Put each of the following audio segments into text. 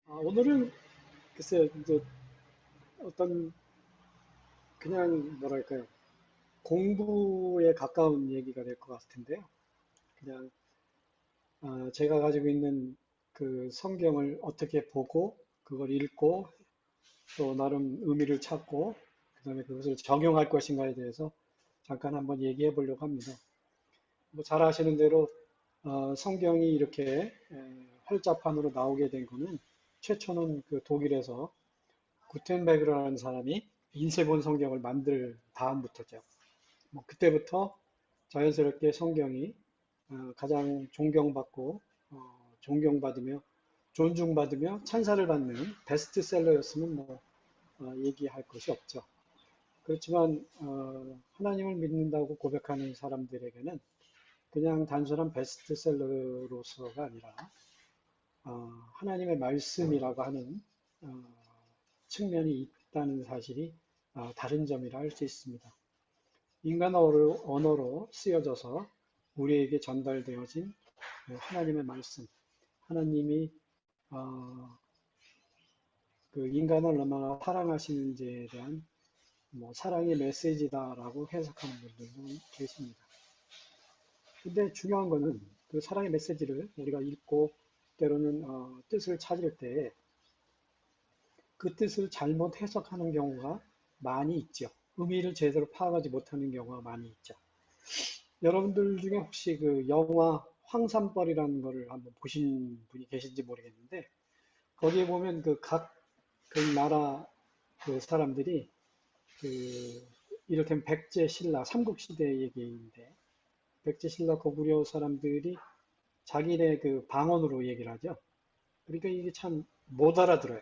오늘은 글쎄 이제 어떤 그냥 뭐랄까요 공부에 가까운 얘기가 될 것 같은데요. 그냥 제가 가지고 있는 그 성경을 어떻게 보고 그걸 읽고 또 나름 의미를 찾고 그다음에 그것을 적용할 것인가에 대해서 잠깐 한번 얘기해 보려고 합니다. 뭐 잘 아시는 대로 성경이 이렇게 활자판으로 나오게 된 거는 최초는 그 독일에서 구텐베르라는 사람이 인쇄본 성경을 만들 다음부터죠. 뭐 그때부터 자연스럽게 성경이 가장 존경받고 존경받으며 존중받으며 찬사를 받는 베스트셀러였으면 뭐 얘기할 것이 없죠. 그렇지만 하나님을 믿는다고 고백하는 사람들에게는 그냥 단순한 베스트셀러로서가 아니라 하나님의 말씀이라고 하는 어, 측면이 있다는 사실이 다른 점이라 할 수 있습니다. 인간 언어로 쓰여져서 우리에게 전달되어진 하나님의 말씀, 하나님이 어, 그 인간을 얼마나 사랑하시는지에 대한 뭐 사랑의 메시지다라고 해석하는 분들도 계십니다. 근데 중요한 거는 그 사랑의 메시지를 우리가 읽고 때로는 뜻을 찾을 때 그 뜻을 잘못 해석하는 경우가 많이 있죠. 의미를 제대로 파악하지 못하는 경우가 많이 있죠. 여러분들 중에 혹시 그 영화 황산벌이라는 거를 한번 보신 분이 계신지 모르겠는데 거기에 보면 그 각 그 나라 그 사람들이 그 이를테면 백제 신라 삼국시대 얘기인데 백제 신라 고구려 사람들이 자기네 그 방언으로 얘기를 하죠. 그러니까 이게 참 못 알아들어요.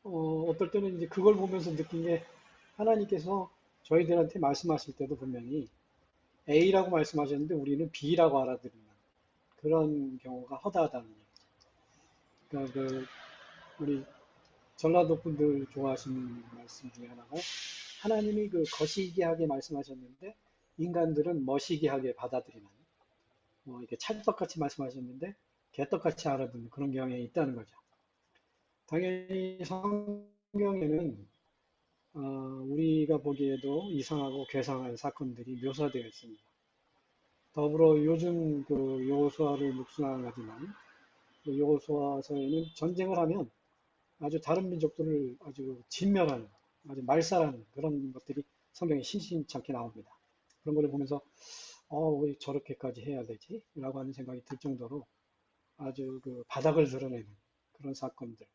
어떨 때는 이제 그걸 보면서 느낀 게 하나님께서 저희들한테 말씀하실 때도 분명히 A라고 말씀하셨는데 우리는 B라고 알아들는 그런 경우가 허다하다는 얘기죠. 그러니까 그 우리 전라도 분들 좋아하시는 말씀 중에 하나가 하나님이 그 거시기하게 말씀하셨는데 인간들은 머시기하게 받아들이는 뭐 이렇게 찰떡같이 말씀하셨는데 개떡같이 알아듣는 그런 경향이 있다는 거죠. 당연히 성경에는 우리가 보기에도 이상하고 괴상한 사건들이 묘사되어 있습니다. 더불어 요즘 그 여호수아를 묵상하지만 그 여호수아서에는 전쟁을 하면 아주 다른 민족들을 아주 진멸하는, 아주 말살하는 그런 것들이 성경에 신신찮게 나옵니다. 그런 걸 보면서 왜 저렇게까지 해야 되지? 라고 하는 생각이 들 정도로 아주 그 바닥을 드러내는 그런 사건들.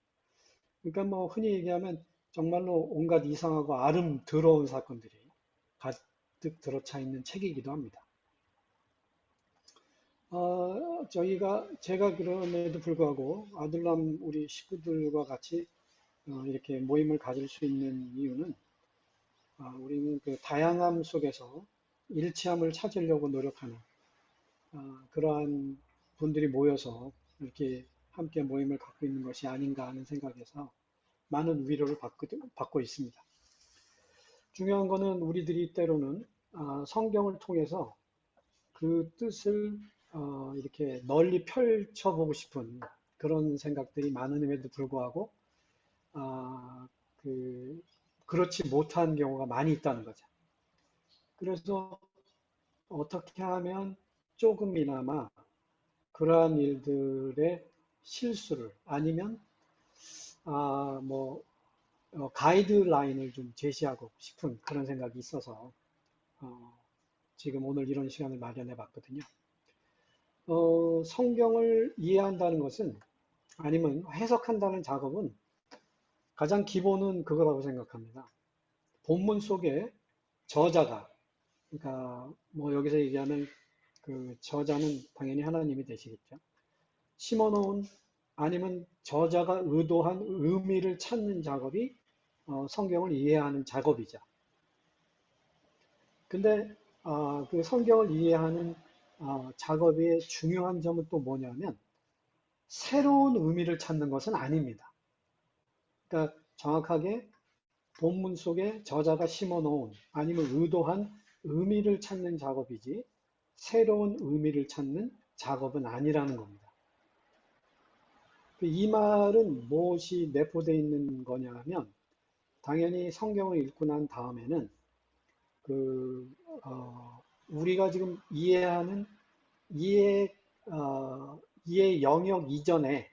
그러니까 뭐 흔히 얘기하면 정말로 온갖 이상하고 아름 더러운 사건들이 가득 들어차 있는 책이기도 합니다. 제가 그럼에도 불구하고 아들람 우리 식구들과 같이 이렇게 모임을 가질 수 있는 이유는 우리는 그 다양함 속에서 일치함을 찾으려고 노력하는 그러한 분들이 모여서 이렇게 함께 모임을 갖고 있는 것이 아닌가 하는 생각에서 많은 위로를 받고 있습니다. 중요한 거는 우리들이 때로는 성경을 통해서 그 뜻을 이렇게 널리 펼쳐보고 싶은 그런 생각들이 많음에도 불구하고 아, 그렇지 못한 경우가 많이 있다는 거죠. 그래서 어떻게 하면 조금이나마 그러한 일들의 실수를 아니면 뭐 가이드라인을 좀 제시하고 싶은 그런 생각이 있어서 어, 지금 오늘 이런 시간을 마련해 봤거든요. 성경을 이해한다는 것은 아니면 해석한다는 작업은 가장 기본은 그거라고 생각합니다. 본문 속에 저자가, 그러니까 뭐 여기서 얘기하는 그 저자는 당연히 하나님이 되시겠죠. 심어놓은 아니면 저자가 의도한 의미를 찾는 작업이 성경을 이해하는 작업이죠. 근데 그 성경을 이해하는 작업의 중요한 점은 또 뭐냐면 새로운 의미를 찾는 것은 아닙니다. 그러니까 정확하게 본문 속에 저자가 심어놓은 아니면 의도한 의미를 찾는 작업이지 새로운 의미를 찾는 작업은 아니라는 겁니다. 이 말은 무엇이 내포되어 있는 거냐 하면, 당연히 성경을 읽고 난 다음에는 그, 우리가 지금 이해하는 이해, 이해 영역 이전에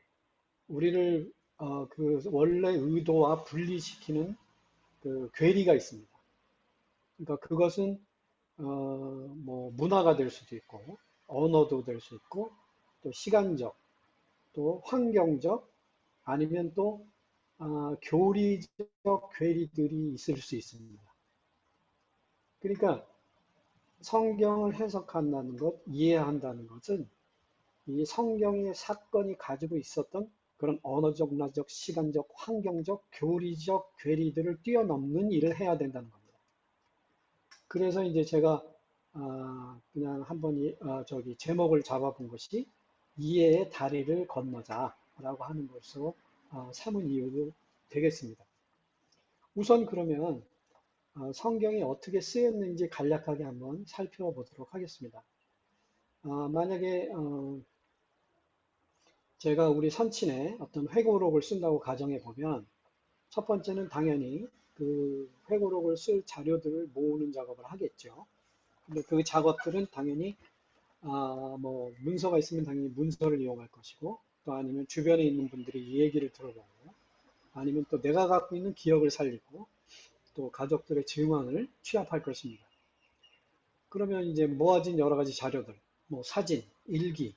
우리를 그 원래 의도와 분리시키는 그 괴리가 있습니다. 그러니까 그것은 뭐 문화가 될 수도 있고, 언어도 될 수 있고, 또 시간적, 또 환경적, 아니면 또 교리적 괴리들이 있을 수 있습니다. 그러니까 성경을 해석한다는 것, 이해한다는 것은 이 성경의 사건이 가지고 있었던 그런 언어적, 문화적, 시간적, 환경적, 교리적 괴리들을 뛰어넘는 일을 해야 된다는 겁니다. 그래서 이제 제가 그냥 한번 저기 제목을 잡아본 것이 이해의 다리를 건너자라고 하는 것으로 삼은 이유도 되겠습니다. 우선 그러면 성경이 어떻게 쓰였는지 간략하게 한번 살펴보도록 하겠습니다. 만약에 제가 우리 선친에 어떤 회고록을 쓴다고 가정해 보면 첫 번째는 당연히 그 회고록을 쓸 자료들을 모으는 작업을 하겠죠. 근데 그 작업들은 당연히 뭐 문서가 있으면 당연히 문서를 이용할 것이고, 또 아니면 주변에 있는 분들이 이 얘기를 들어보고, 아니면 또 내가 갖고 있는 기억을 살리고, 또 가족들의 증언을 취합할 것입니다. 그러면 이제 모아진 여러 가지 자료들, 뭐 사진, 일기,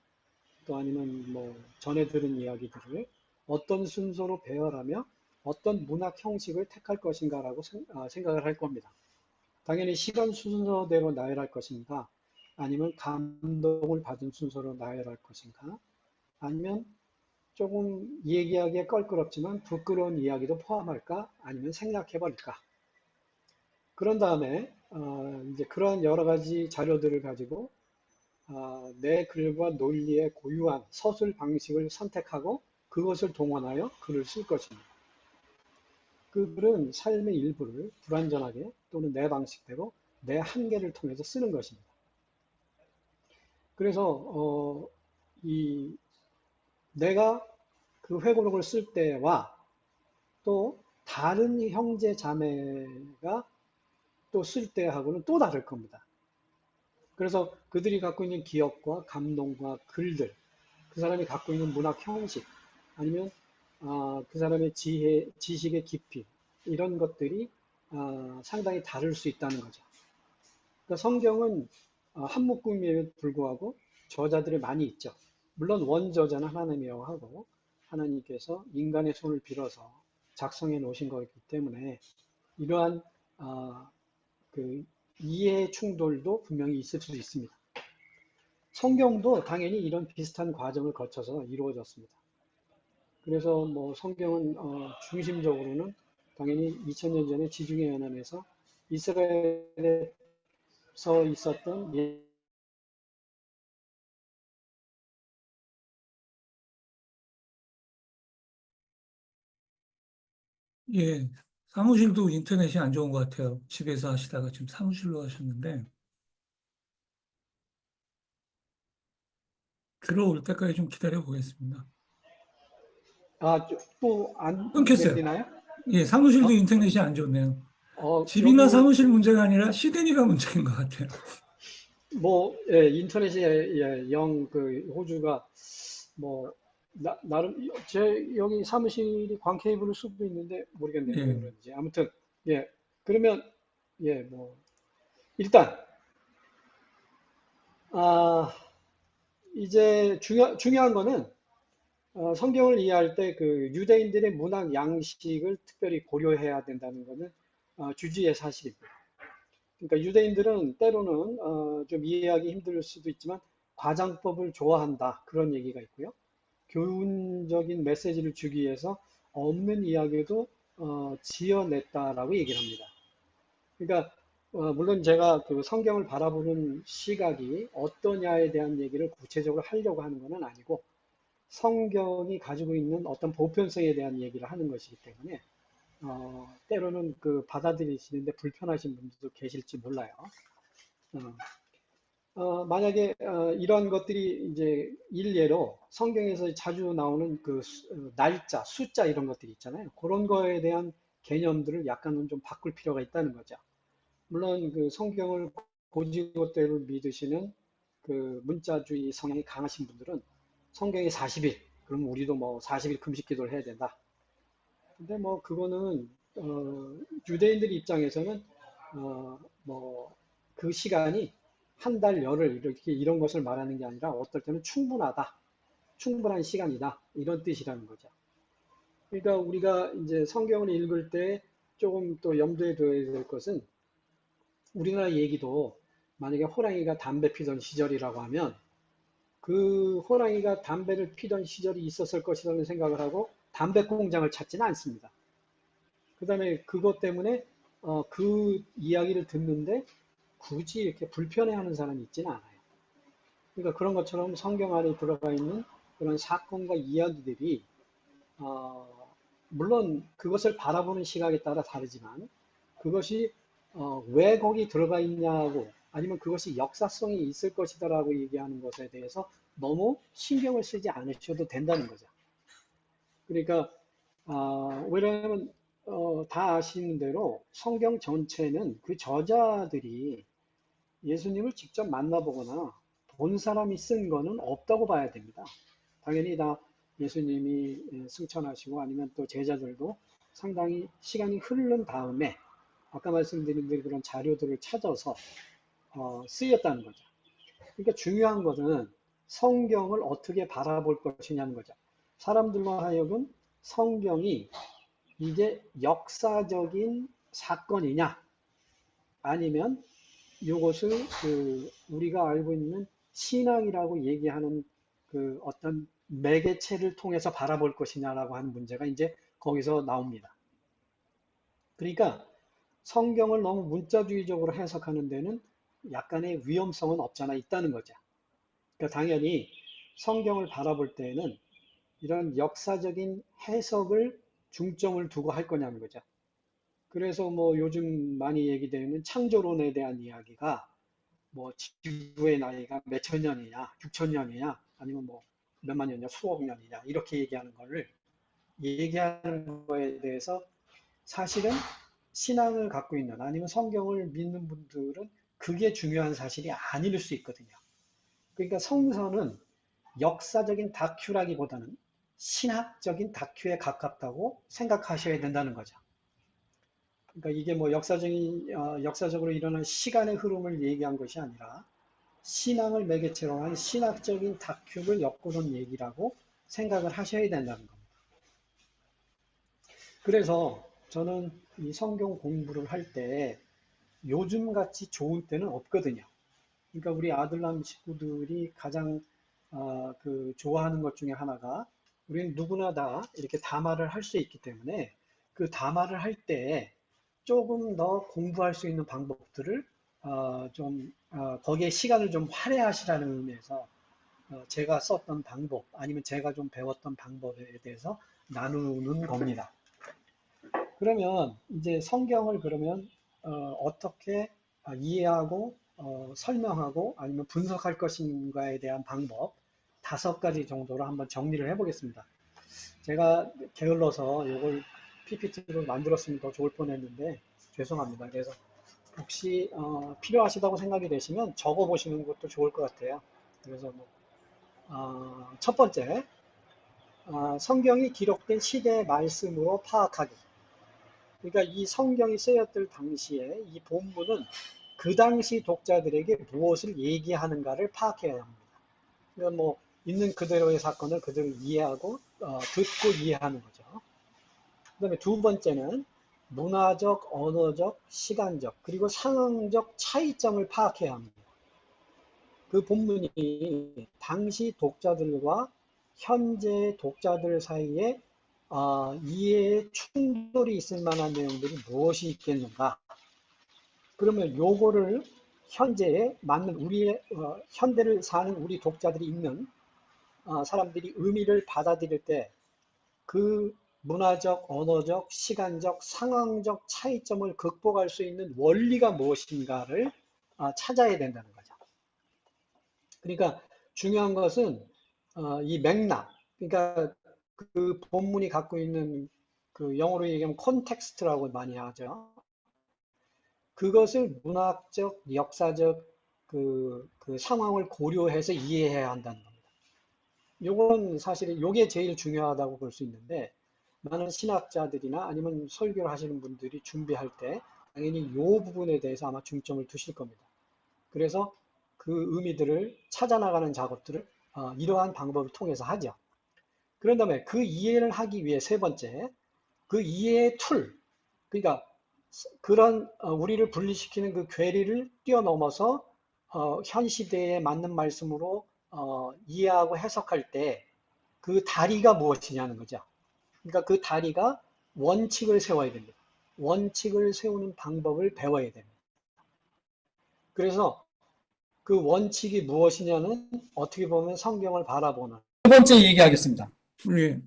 또 아니면 뭐 전에 들은 이야기들을 어떤 순서로 배열하며 어떤 문학 형식을 택할 것인가라고 생각을 할 겁니다. 당연히 시간 순서대로 나열할 것인가, 아니면 감동을 받은 순서로 나열할 것인가, 아니면 조금 얘기하기에 껄끄럽지만 부끄러운 이야기도 포함할까, 아니면 생략해버릴까. 그런 다음에 이제 그러한 여러 가지 자료들을 가지고 내 글과 논리의 고유한 서술 방식을 선택하고 그것을 동원하여 글을 쓸 것입니다. 그 글은 삶의 일부를 불완전하게 또는 내 방식대로 내 한계를 통해서 쓰는 것입니다. 그래서 이 내가 그 회고록을 쓸 때와 또 다른 형제 자매가 또 쓸 때하고는 또 다를 겁니다. 그래서 그들이 갖고 있는 기억과 감동과 글들, 그 사람이 갖고 있는 문학 형식, 아니면 그 사람의 지식의 깊이, 이런 것들이 상당히 다를 수 있다는 거죠. 그러니까 성경은 한 묶음에 불구하고 저자들이 많이 있죠. 물론 원저자는 하나님이라고 하고 하나님께서 인간의 손을 빌어서 작성해 놓으신 거기 때문에 이러한 그 이해 충돌도 분명히 있을 수 있습니다. 성경도 당연히 이런 비슷한 과정을 거쳐서 이루어졌습니다. 그래서 뭐 성경은 중심적으로는 당연히 2000년 전에 지중해 연안에서 이스라엘에서 있었던 예, 사무실도 인터넷이 안 좋은 것 같아요. 집에서 하시다가 지금 사무실로 하셨는데, 들어올 때까지 좀 기다려 보겠습니다. 또 안 끊겼어요. 들리나요? 예, 사무실도 저, 인터넷이 안 좋네요. 집이나 여기 사무실 문제가 아니라 시드니가 문제인 것 같아요. 뭐 예, 인터넷이 영 그 호주가 뭐 나름 제 여기 사무실이 광케이블을 쓰고 있는데 모르겠네요 왜 예, 그런지 아무튼 예 그러면 예 뭐 일단 아 이제 중요한 거는 성경을 이해할 때 그 유대인들의 문학 양식을 특별히 고려해야 된다는 거는 주지의 사실입니다. 그러니까 유대인들은 때로는 좀 이해하기 힘들 수도 있지만 과장법을 좋아한다 그런 얘기가 있고요. 교훈적인 메시지를 주기 위해서 없는 이야기도 지어냈다라고 얘기를 합니다. 그러니까 물론 제가 그 성경을 바라보는 시각이 어떠냐에 대한 얘기를 구체적으로 하려고 하는 것은 아니고 성경이 가지고 있는 어떤 보편성에 대한 얘기를 하는 것이기 때문에 때로는 그 받아들이시는데 불편하신 분들도 계실지 몰라요. 어, 만약에 이런 것들이 이제 일례로 성경에서 자주 나오는 그 날짜, 숫자 이런 것들이 있잖아요. 그런 거에 대한 개념들을 약간은 좀 바꿀 필요가 있다는 거죠. 물론 그 성경을 고지고대로 믿으시는 그 문자주의 성향이 강하신 분들은 성경이 40일, 그럼 우리도 뭐 40일 금식 기도를 해야 된다. 근데 뭐 그거는 유대인들 입장에서는 뭐 그 시간이 한 달, 열흘 이렇게 이런 것을 말하는 게 아니라 어떨 때는 충분하다, 충분한 시간이다 이런 뜻이라는 거죠. 그러니까 우리가 이제 성경을 읽을 때 조금 또 염두에 둬야 될 것은 우리나라 얘기도 만약에 호랑이가 담배 피던 시절이라고 하면 그 호랑이가 담배를 피던 시절이 있었을 것이라는 생각을 하고 담배 공장을 찾지는 않습니다. 그 다음에 그것 때문에 그 이야기를 듣는데 굳이 이렇게 불편해하는 사람이 있지는 않아요. 그러니까 그런 것처럼 성경 안에 들어가 있는 그런 사건과 이야기들이 물론 그것을 바라보는 시각에 따라 다르지만 그것이 왜 거기 들어가 있냐고 아니면 그것이 역사성이 있을 것이다라고 얘기하는 것에 대해서 너무 신경을 쓰지 않으셔도 된다는 거죠. 그러니까 왜냐하면 다 아시는 대로 성경 전체는 그 저자들이 예수님을 직접 만나보거나 본 사람이 쓴 거는 없다고 봐야 됩니다. 당연히 다 예수님이 승천하시고 아니면 또 제자들도 상당히 시간이 흐른 다음에 아까 말씀드린 그런 자료들을 찾아서 쓰였다는 거죠. 그러니까 중요한 것은 성경을 어떻게 바라볼 것이냐는 거죠. 사람들로 하여금 성경이 이게 역사적인 사건이냐 아니면 이것을 그 우리가 알고 있는 신앙이라고 얘기하는 그 어떤 매개체를 통해서 바라볼 것이냐라고 하는 문제가 이제 거기서 나옵니다. 그러니까 성경을 너무 문자주의적으로 해석하는 데는 약간의 위험성은 없잖아 있다는 거죠. 그러니까 당연히 성경을 바라볼 때에는 이런 역사적인 해석을 중점을 두고 할 거냐는 거죠. 그래서 뭐 요즘 많이 얘기되는 창조론에 대한 이야기가 뭐 지구의 나이가 몇천 년이냐, 6천 년이냐, 아니면 뭐 몇만 년이냐, 수억 년이냐 이렇게 얘기하는 거를 얘기하는 거에 대해서 사실은 신앙을 갖고 있는 아니면 성경을 믿는 분들은 그게 중요한 사실이 아닐 수 있거든요. 그러니까 성서는 역사적인 다큐라기보다는 신학적인 다큐에 가깝다고 생각하셔야 된다는 거죠. 그러니까 이게 뭐 역사적으로 일어난 시간의 흐름을 얘기한 것이 아니라 신앙을 매개체로 한 신학적인 다큐를 엮어놓은 얘기라고 생각을 하셔야 된다는 겁니다. 그래서 저는 이 성경 공부를 할 때 요즘같이 좋은 때는 없거든요. 그러니까 우리 아들남 식구들이 가장 그 좋아하는 것 중에 하나가 우리는 누구나 다 이렇게 담화를 할 수 있기 때문에 그 담화를 할 때 조금 더 공부할 수 있는 방법들을 거기에 시간을 좀 할애하시라는 의미에서 제가 썼던 방법 아니면 제가 좀 배웠던 방법에 대해서 나누는 겁니다. 그러면 이제 성경을 그러면 떻게 이해하고 설명하고 아니면 분석할 것인가에 대한 방법 5가지 정도로 한번 정리를 해보겠습니다. 제가 게을러서 이걸 PPT로 만들었으면 더 좋을 뻔했는데 죄송합니다. 그래서 혹시 필요하시다고 생각이 되시면 적어 보시는 것도 좋을 것 같아요. 그래서 뭐, 첫 번째, 성경이 기록된 시대의 말씀으로 파악하기. 그러니까 이 성경이 쓰였을 당시에 이 본문은 그 당시 독자들에게 무엇을 얘기하는가를 파악해야 합니다. 그러니까 뭐 있는 그대로의 사건을 그대로 이해하고 듣고 이해하는 거죠. 그다음에 두 번째는 문화적, 언어적, 시간적, 그리고 상황적 차이점을 파악해야 합니다. 그 본문이 당시 독자들과 현재 독자들 사이에 이해의 충돌이 있을 만한 내용들이 무엇이 있겠는가? 그러면 요거를 현재에 맞는 우리의 현대를 사는 우리 독자들이 있는 사람들이 의미를 받아들일 때 그 문화적, 언어적, 시간적, 상황적 차이점을 극복할 수 있는 원리가 무엇인가를 찾아야 된다는 거죠. 그러니까 중요한 것은 이 맥락, 그러니까 그 본문이 갖고 있는 그 영어로 얘기하면 콘텍스트라고 많이 하죠. 그것을 문학적, 역사적 그 상황을 고려해서 이해해야 한다는 겁니다. 요건 사실 요게 제일 중요하다고 볼 수 있는데 많은 신학자들이나 아니면 설교를 하시는 분들이 준비할 때 당연히 요 부분에 대해서 아마 중점을 두실 겁니다. 그래서 그 의미들을 찾아나가는 작업들을 이러한 방법을 통해서 하죠. 그런 다음에 그 이해를 하기 위해 세 번째, 그 이해의 툴, 그러니까 그런 우리를 분리시키는 그 괴리를 뛰어넘어서 현 시대에 맞는 말씀으로 이해하고 해석할 때 그 다리가 무엇이냐는 거죠. 그러니까 그 다리가 원칙을 세워야 됩니다. 원칙을 세우는 방법을 배워야 됩니다. 그래서 그 원칙이 무엇이냐는 어떻게 보면 성경을 바라보는. 세 번째 얘기하겠습니다. 예,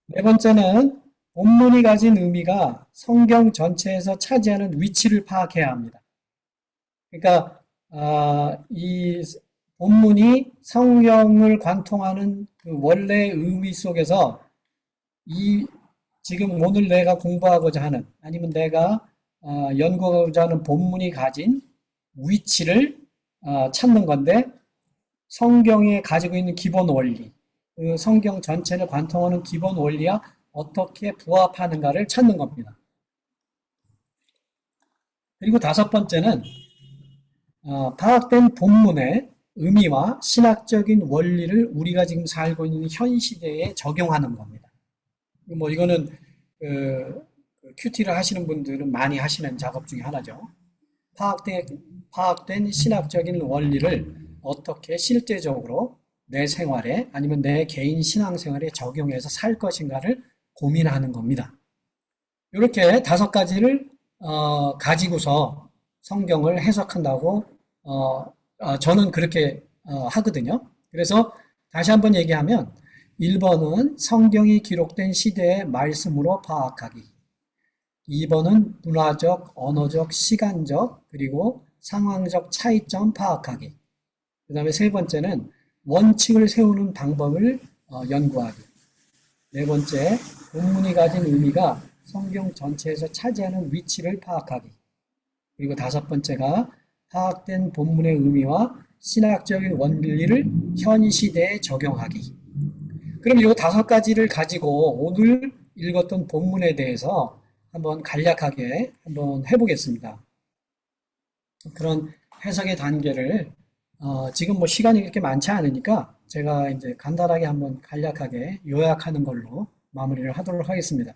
네 번째는 본문이 가진 의미가 성경 전체에서 차지하는 위치를 파악해야 합니다. 그러니까 이 본문이 성경을 관통하는 그 원래의 의미 속에서 이 지금 오늘 내가 공부하고자 하는 아니면 내가 연구하고자 하는 본문이 가진 위치를 찾는 건데 성경에 가지고 있는 기본 원리, 그 성경 전체를 관통하는 기본 원리와 어떻게 부합하는가를 찾는 겁니다. 그리고 다섯 번째는 파악된 본문의 의미와 신학적인 원리를 우리가 지금 살고 있는 현 시대에 적용하는 겁니다. 뭐 이거는 큐티를 하시는 분들은 많이 하시는 작업 중에 하나죠. 파악된 신학적인 원리를 어떻게 실제적으로 내 생활에 아니면 내 개인 신앙생활에 적용해서 살 것인가를 고민하는 겁니다. 이렇게 다섯 가지를 가지고서 성경을 해석한다고 저는 그렇게 하거든요. 그래서 다시 한번 얘기하면 1번은 성경이 기록된 시대의 말씀으로 파악하기, 2번은 문화적, 언어적, 시간적, 그리고 상황적 차이점 파악하기, 그 다음에 세 번째는 원칙을 세우는 방법을 연구하기, 네 번째, 본문이 가진 의미가 성경 전체에서 차지하는 위치를 파악하기, 그리고 다섯 번째가 파악된 본문의 의미와 신학적인 원리를 현 시대에 적용하기. 그럼 이 다섯 가지를 가지고 오늘 읽었던 본문에 대해서 한번 간략하게 한번 해보겠습니다. 그런 해석의 단계를 지금 뭐 시간이 그렇게 많지 않으니까 제가 이제 간단하게 한번 간략하게 요약하는 걸로 마무리를 하도록 하겠습니다.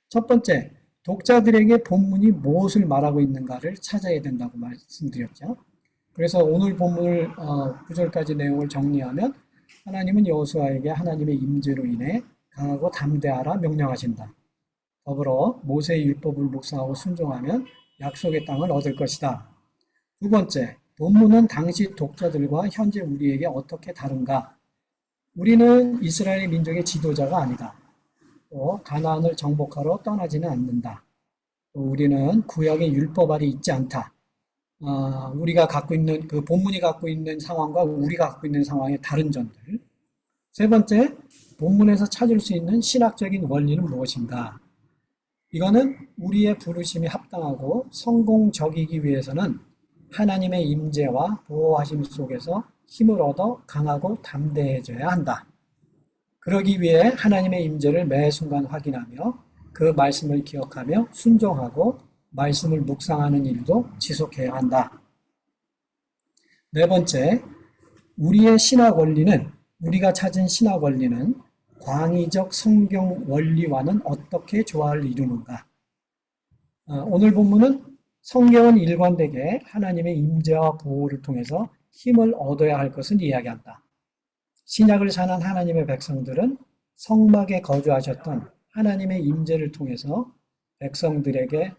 첫 번째, 독자들에게 본문이 무엇을 말하고 있는가를 찾아야 된다고 말씀드렸죠. 그래서 오늘 본문을 9절까지 내용을 정리하면 하나님은 여호수아에게 하나님의 임재로 인해 강하고 담대하라 명령하신다. 더불어 모세의 율법을 묵상하고 순종하면 약속의 땅을 얻을 것이다. 두 번째, 본문은 당시 독자들과 현재 우리에게 어떻게 다른가? 우리는 이스라엘 민족의 지도자가 아니다. 또 가나안을 정복하러 떠나지는 않는다. 또 우리는 구약의 율법 아래 있지 않다. 우리가 갖고 있는 그 본문이 갖고 있는 상황과 우리가 갖고 있는 상황의 다른 점들. 세 번째, 본문에서 찾을 수 있는 신학적인 원리는 무엇인가? 이거는 우리의 부르심이 합당하고 성공적이기 위해서는 하나님의 임재와 보호하심 속에서 힘을 얻어 강하고 담대해져야 한다. 그러기 위해 하나님의 임재를 매 순간 확인하며 그 말씀을 기억하며 순종하고 말씀을 묵상하는 일도 지속해야 한다. 네 번째, 우리의 신학 원리는, 우리가 찾은 신학 원리는 광의적 성경 원리와는 어떻게 조화를 이루는가? 오늘 본문은 성경은 일관되게 하나님의 임재와 보호를 통해서 힘을 얻어야 할 것을 이야기한다. 신약을 사는 하나님의 백성들은 성막에 거주하셨던 하나님의 임재를 통해서 백성들에게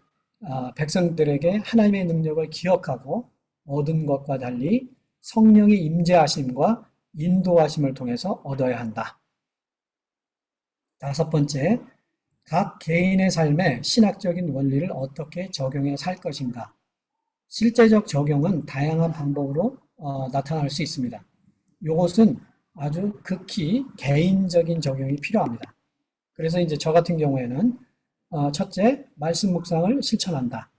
하나님의 능력을 기억하고 얻은 것과 달리 성령의 임재하심과 인도하심을 통해서 얻어야 한다. 다섯 번째, 각 개인의 삶에 신학적인 원리를 어떻게 적용해 살 것인가? 실제적 적용은 다양한 방법으로 나타날 수 있습니다. 요것은 아주 극히 개인적인 적용이 필요합니다. 그래서 이제 저 같은 경우에는 첫째, 말씀 묵상을 실천한다.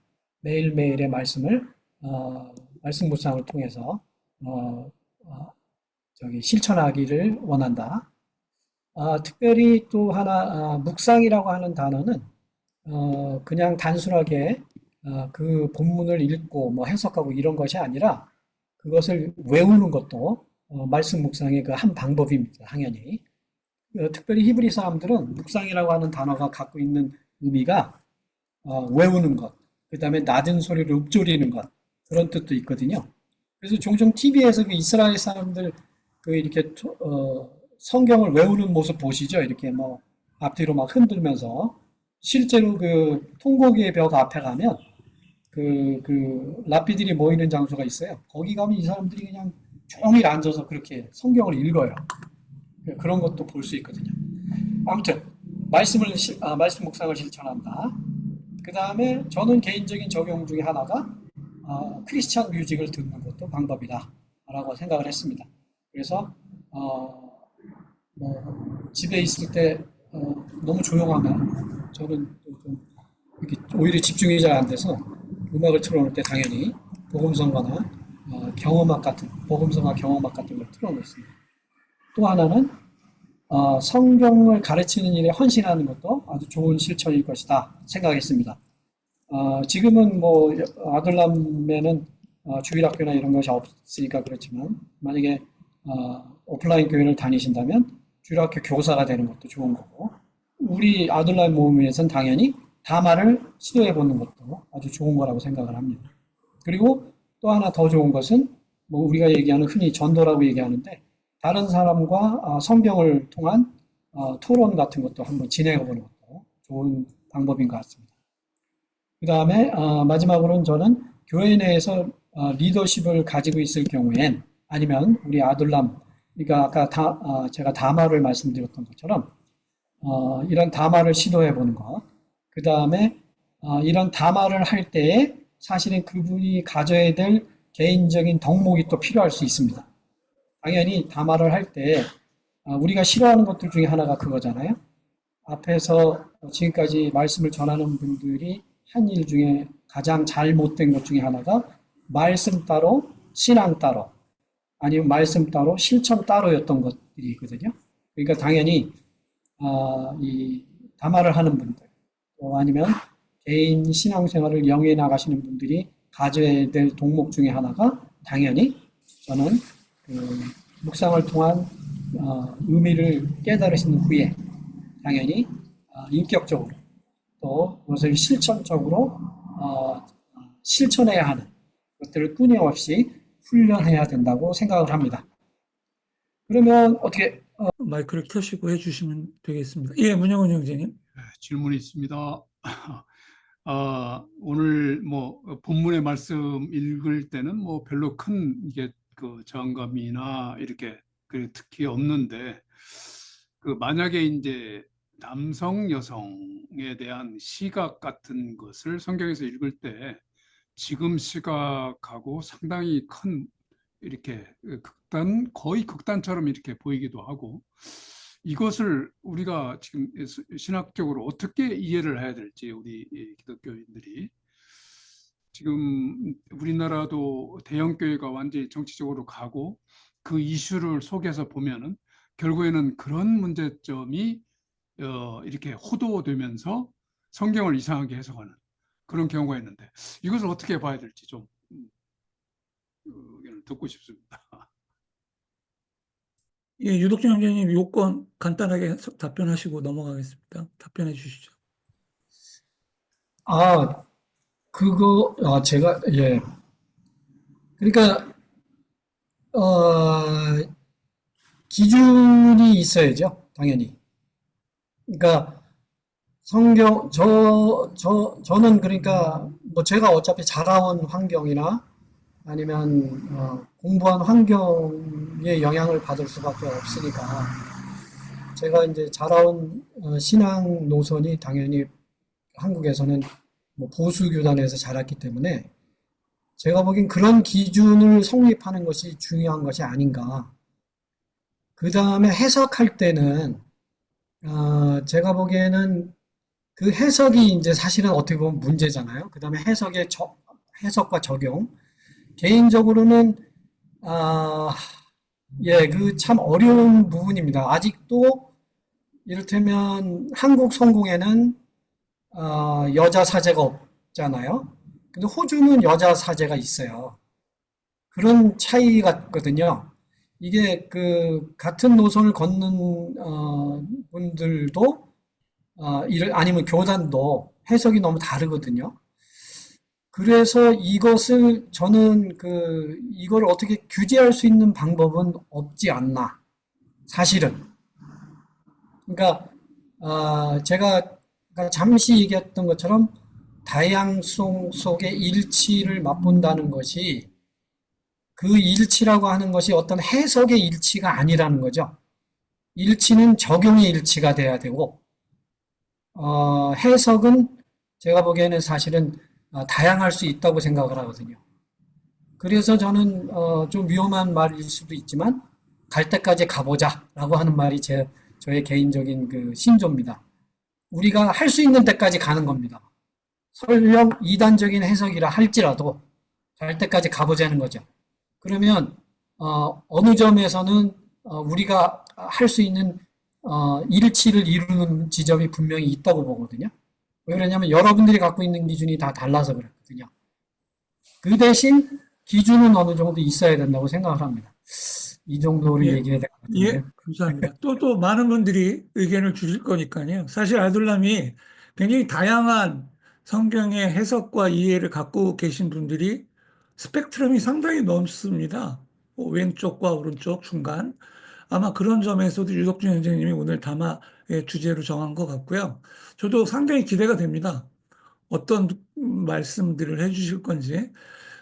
매일매일의 말씀 묵상을 통해서 실천하기를 원한다. 특별히 또 하나, 묵상이라고 하는 단어는 그냥 단순하게 그 본문을 읽고 뭐 해석하고 이런 것이 아니라 그것을 외우는 것도 말씀 묵상의 그 한 방법입니다. 당연히. 특별히 히브리 사람들은 묵상이라고 하는 단어가 갖고 있는 의미가 외우는 것, 그 다음에 낮은 소리로 읊조리는 것, 그런 뜻도 있거든요. 그래서 종종 TV에서 그 이스라엘 사람들 그 이렇게 성경을 외우는 모습 보시죠? 이렇게 뭐 앞뒤로 막 흔들면서 실제로 그 통곡의 벽 앞에 가면 그 랍비들이 모이는 장소가 있어요. 거기 가면 이 사람들이 그냥 종일 앉아서 그렇게 성경을 읽어요. 그런 것도 볼 수 있거든요. 아무튼 말씀 묵상을 실천한다. 그 다음에 저는 개인적인 적용 중에 하나가 크리스찬 뮤직을 듣는 것도 방법이다 라고 생각을 했습니다. 그래서 뭐 집에 있을 때 너무 조용하면 저는 좀 이렇게 오히려 집중이 잘 안 돼서 음악을 틀어놓을 때 당연히 복음성가나 복음성가 경험악 같은 걸 틀어놓습니다. 또 하나는 성경을 가르치는 일에 헌신하는 것도 아주 좋은 실천일 것이다 생각했습니다. 지금은 뭐 아들남매는 주일학교나 이런 것이 없으니까 그렇지만 만약에 오프라인 교회를 다니신다면 주일학교 교사가 되는 것도 좋은 거고 우리 아들남 모임에서는 당연히 다마를 시도해보는 것도 아주 좋은 거라고 생각을 합니다. 그리고 또 하나 더 좋은 것은 뭐 우리가 얘기하는 흔히 전도라고 얘기하는데 다른 사람과 성경을 통한 토론 같은 것도 한번 진행해보는 것도 좋은 방법인 것 같습니다. 그 다음에 마지막으로는 저는 교회 내에서 리더십을 가지고 있을 경우엔 아니면 우리 아들람, 그러니까 아까 제가 다마를 말씀드렸던 것처럼 이런 다마를 시도해보는 것, 그 다음에 이런 다마를 할 때에 사실은 그분이 가져야 될 개인적인 덕목이 또 필요할 수 있습니다. 당연히 다마를 할 때 우리가 싫어하는 것들 중에 하나가 그거잖아요. 앞에서 지금까지 말씀을 전하는 분들이 한 일 중에 가장 잘못된 것 중에 하나가 말씀 따로 신앙 따로 아니면 말씀 따로 실천 따로였던 것들이 있거든요. 그러니까 당연히 이 다마를 하는 분들 또 아니면 개인 신앙생활을 영위해 나가시는 분들이 가져야 될 동목 중에 하나가 당연히 저는 묵상을 통한 의미를 깨달으신 후에 당연히 인격적으로 또 그것을 실천적으로 실천해야 하는 것들을 끊임없이 훈련해야 된다고 생각을 합니다. 그러면 어떻게 마이크를 켜시고 해주시면 되겠습니다. 예, 문영훈 형제님. 네, 질문이 있습니다. 오늘 뭐 본문의 말씀 읽을 때는 뭐 별로 큰 이게 그 저항감이나 이렇게 특히 없는데 만약에 이제 남성 여성에 대한 시각 같은 것을 성경에서 읽을 때 지금 시각하고 상당히 큰 이렇게 거의 극단처럼 이렇게 보이기도 하고 이것을 우리가 지금 신학적으로 어떻게 이해를 해야 될지 우리 기독교인들이 지금 우리나라도 대형교회가 완전히 정치적으로 가고 그 이슈를 속에서 보면은 결국에는 그런 문제점이 이렇게 호도되면서 성경을 이상하게 해석하는 그런 경우가 있는데 이것을 어떻게 봐야 될지 좀 의견을 듣고 싶습니다. 예, 유독준 형제님 요건 간단하게 답변하시고 넘어가겠습니다. 답변해 주시죠. 제가 예. 그러니까 기준이 있어야죠, 당연히. 그러니까 저는 그러니까 뭐 제가 어차피 자라온 환경이나 아니면 공부한 환경의 영향을 받을 수밖에 없으니까 제가 이제 자라온 신앙 노선이 당연히 한국에서는 뭐 보수 교단에서 자랐기 때문에 제가 보기엔 그런 기준을 성립하는 것이 중요한 것이 아닌가 그 다음에 해석할 때는, 제가 보기에는 그 해석이 이제 사실은 어떻게 보면 문제잖아요. 그 다음에 해석과 적용. 개인적으로는, 아, 예, 그 참 어려운 부분입니다. 아직도 이를테면 한국 성공에는 여자 사제가 없잖아요. 근데 호주는 여자 사제가 있어요. 그런 차이 같거든요. 이게 그 같은 노선을 걷는 분들도 아니면 교단도 해석이 너무 다르거든요. 그래서 이것을 저는 이걸 어떻게 규제할 수 있는 방법은 없지 않나. 사실은. 그러니까 제가 잠시 얘기했던 것처럼 다양성 속의 일치를 맛본다는 것이 그 일치라고 하는 것이 어떤 해석의 일치가 아니라는 거죠. 일치는 적용의 일치가 돼야 되고 해석은 제가 보기에는 사실은 다양할 수 있다고 생각을 하거든요. 그래서 저는 좀 위험한 말일 수도 있지만 갈 때까지 가보자라고 하는 말이 저의 개인적인 그 신조입니다. 우리가 할 수 있는 데까지 가는 겁니다. 설령 이단적인 해석이라 할지라도 갈 때까지 가보자는 거죠. 그러면 어느 점에서는 우리가 할 수 있는 일치를 이루는 지점이 분명히 있다고 보거든요. 왜 그러냐면 여러분들이 갖고 있는 기준이 다 달라서 그렇거든요. 그 대신 기준은 어느 정도 있어야 된다고 생각을 합니다. 이 정도로 예, 얘기해야 될 것 예, 같은데요. 감사합니다. 또 많은 분들이 의견을 주실 거니까요. 사실 아둘람이 굉장히 다양한 성경의 해석과 이해를 갖고 계신 분들이 스펙트럼이 상당히 넓습니다. 왼쪽과 오른쪽, 중간. 아마 그런 점에서도 유덕준 선생님이 오늘 담화의 주제로 정한 것 같고요. 저도 상당히 기대가 됩니다. 어떤 말씀들을 해주실 건지.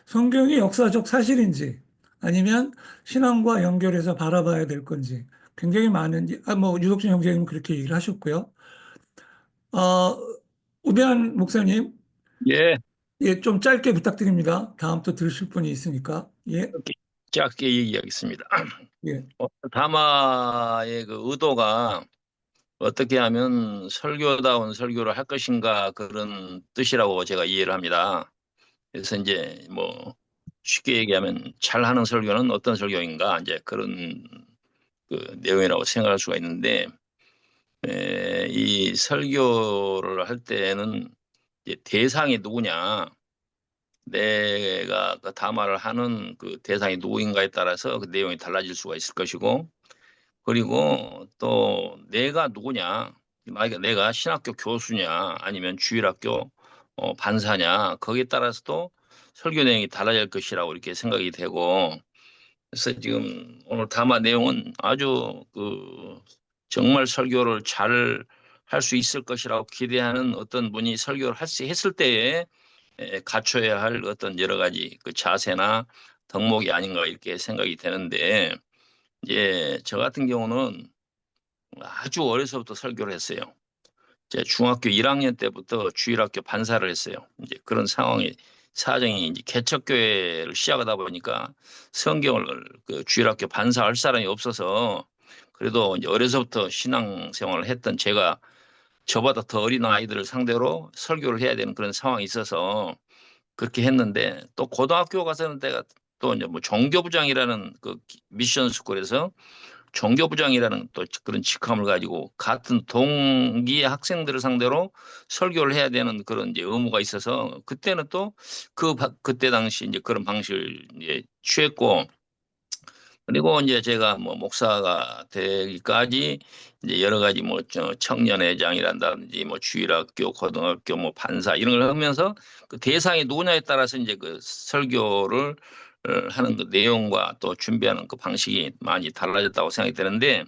성경이 역사적 사실인지 아니면 신앙과 연결해서 바라봐야 될 건지 굉장히 많은, 뭐, 유덕준 형제님 그렇게 얘기를 하셨고요. 어, 우대한 목사님, 예, 예, 좀 짧게 부탁드립니다. 다음 또 들으실 분이 있으니까. 예, 이렇게 짧게 얘기하겠습니다. 예, 담화의 그 의도가 어떻게 하면 설교다운 설교를 할 것인가 그런 뜻이라고 제가 이해를 합니다. 그래서 이제 뭐 쉽게 얘기하면 잘하는 설교는 어떤 설교인가 이제 그런 그 내용이라고 생각할 수가 있는데 이 설교를 할 때는 이제 대상이 누구냐, 내가 그 담화를 하는 그 대상이 누구인가에 따라서 그 내용이 달라질 수가 있을 것이고, 그리고 또 내가 누구냐, 만약에 내가 신학교 교수냐 아니면 주일학교 반사냐, 거기에 따라서도 설교 내용이 달라질 것이라고 이렇게 생각이 되고, 그래서 지금 오늘 담화 내용은 아주 정말 설교를 잘 할 수 있을 것이라고 기대하는 어떤 분이 설교를 했을 때에 갖춰야 할 어떤 여러 가지 그 자세나 덕목이 아닌가 이렇게 생각이 되는데, 이제 저 같은 경우는 아주 어려서부터 설교를 했어요. 제 중학교 1학년 때부터 주일학교 반사를 했어요. 이제 그런 사정이 이제 개척교회를 시작하다 보니까 성경을 그 주일학교 반사할 사람이 없어서, 그래도 이제 어려서부터 신앙생활을 했던 제가 저보다 더 어린 아이들을 상대로 설교를 해야 되는 그런 상황이 있어서 그렇게 했는데, 또 고등학교 가서는 내가 또 이제 뭐 종교부장이라는 그 미션 스쿨에서 종교부장이라는 또 그런 직함을 가지고 같은 동기의 학생들을 상대로 설교를 해야 되는 그런 이제 의무가 있어서, 그때는 또 그때 당시 이제 그런 방식을 이제 취했고, 그리고 이제 제가 뭐 목사가 되기까지 이제 여러 가지 뭐 청년회장이란다든지 뭐 주일학교, 고등학교 뭐 반사 이런 걸 하면서 그 대상이 누구냐에 따라서 이제 그 설교를 하는 그 내용과 또 준비하는 그 방식이 많이 달라졌다고 생각이 되는데,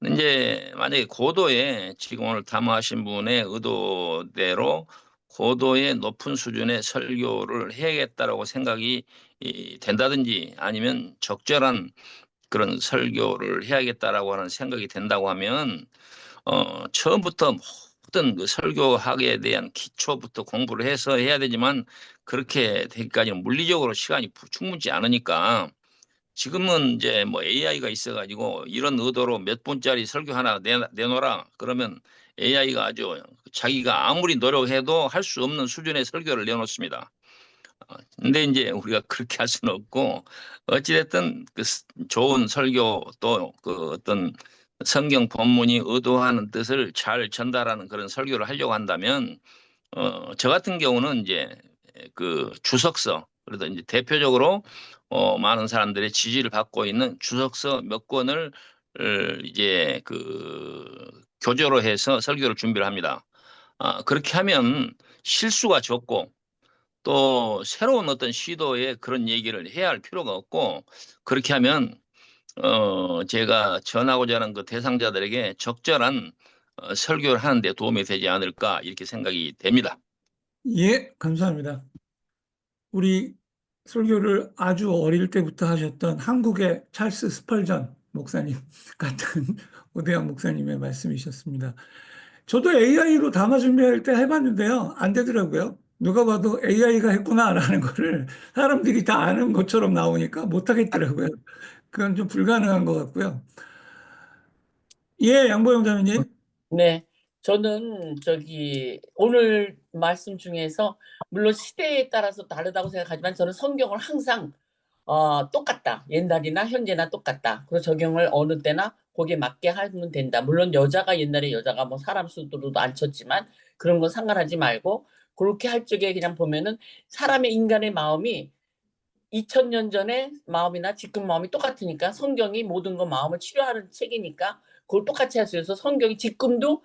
이제 만약에 고도의 지금 오늘 담화하신 분의 의도대로 고도의 높은 수준의 설교를 해야겠다라고 생각이 된다든지 아니면 적절한 그런 설교를 해야겠다라고 하는 생각이 된다고 하면 처음부터 모든 그 설교학에 대한 기초부터 공부를 해서 해야 되지만, 그렇게 되기까지는 물리적으로 시간이 충분치 않으니까 지금은 이제 뭐 AI가 있어가지고 이런 의도로 몇 분짜리 설교 하나 내놓으라 그러면 AI가 아주 자기가 아무리 노력해도 할 수 없는 수준의 설교를 내놓습니다. 근데 이제 우리가 그렇게 할 수는 없고 어찌됐든 그 좋은 설교 또 그 어떤 성경 본문이 의도하는 뜻을 잘 전달하는 그런 설교를 하려고 한다면 저 같은 경우는 이제 그 주석서 그래도 이제 대표적으로 많은 사람들의 지지를 받고 있는 주석서 몇 권을 이제 그 교조로 해서 설교를 준비를 합니다. 그렇게 하면 실수가 적고 또 새로운 어떤 시도에 그런 얘기를 해야 할 필요가 없고 그렇게 하면 제가 전하고자 하는 그 대상자들에게 적절한 설교를 하는 데 도움이 되지 않을까 이렇게 생각이 됩니다. 예, 감사합니다. 우리 설교를 아주 어릴 때부터 하셨던 한국의 찰스 스펄전 목사님 같은 오대영 목사님의 말씀이셨습니다. 저도 AI로 담화 준비할 때 해봤는데요. 안 되더라고요. 누가 봐도 AI가 했구나라는 거를 사람들이 다 아는 것처럼 나오니까 못하겠더라고요. 그건 좀 불가능한 것 같고요. 예, 양보영 자매님. 네, 저는 오늘 말씀 중에서 물론 시대에 따라서 다르다고 생각하지만 저는 성경을 항상 똑같다. 옛날이나 현재나 똑같다. 그래서 적용을 어느 때나 거기에 맞게 하면 된다. 물론 옛날에 여자가 뭐 사람 수로도 안 쳤지만 그런 건 상관하지 말고 그렇게 할 적에 그냥 보면은 사람의 인간의 마음이 2000년 전의 마음이나 지금 마음이 똑같으니까 성경이 모든 거 마음을 치료하는 책이니까 그걸 똑같이 할 수 있어서 성경이 지금도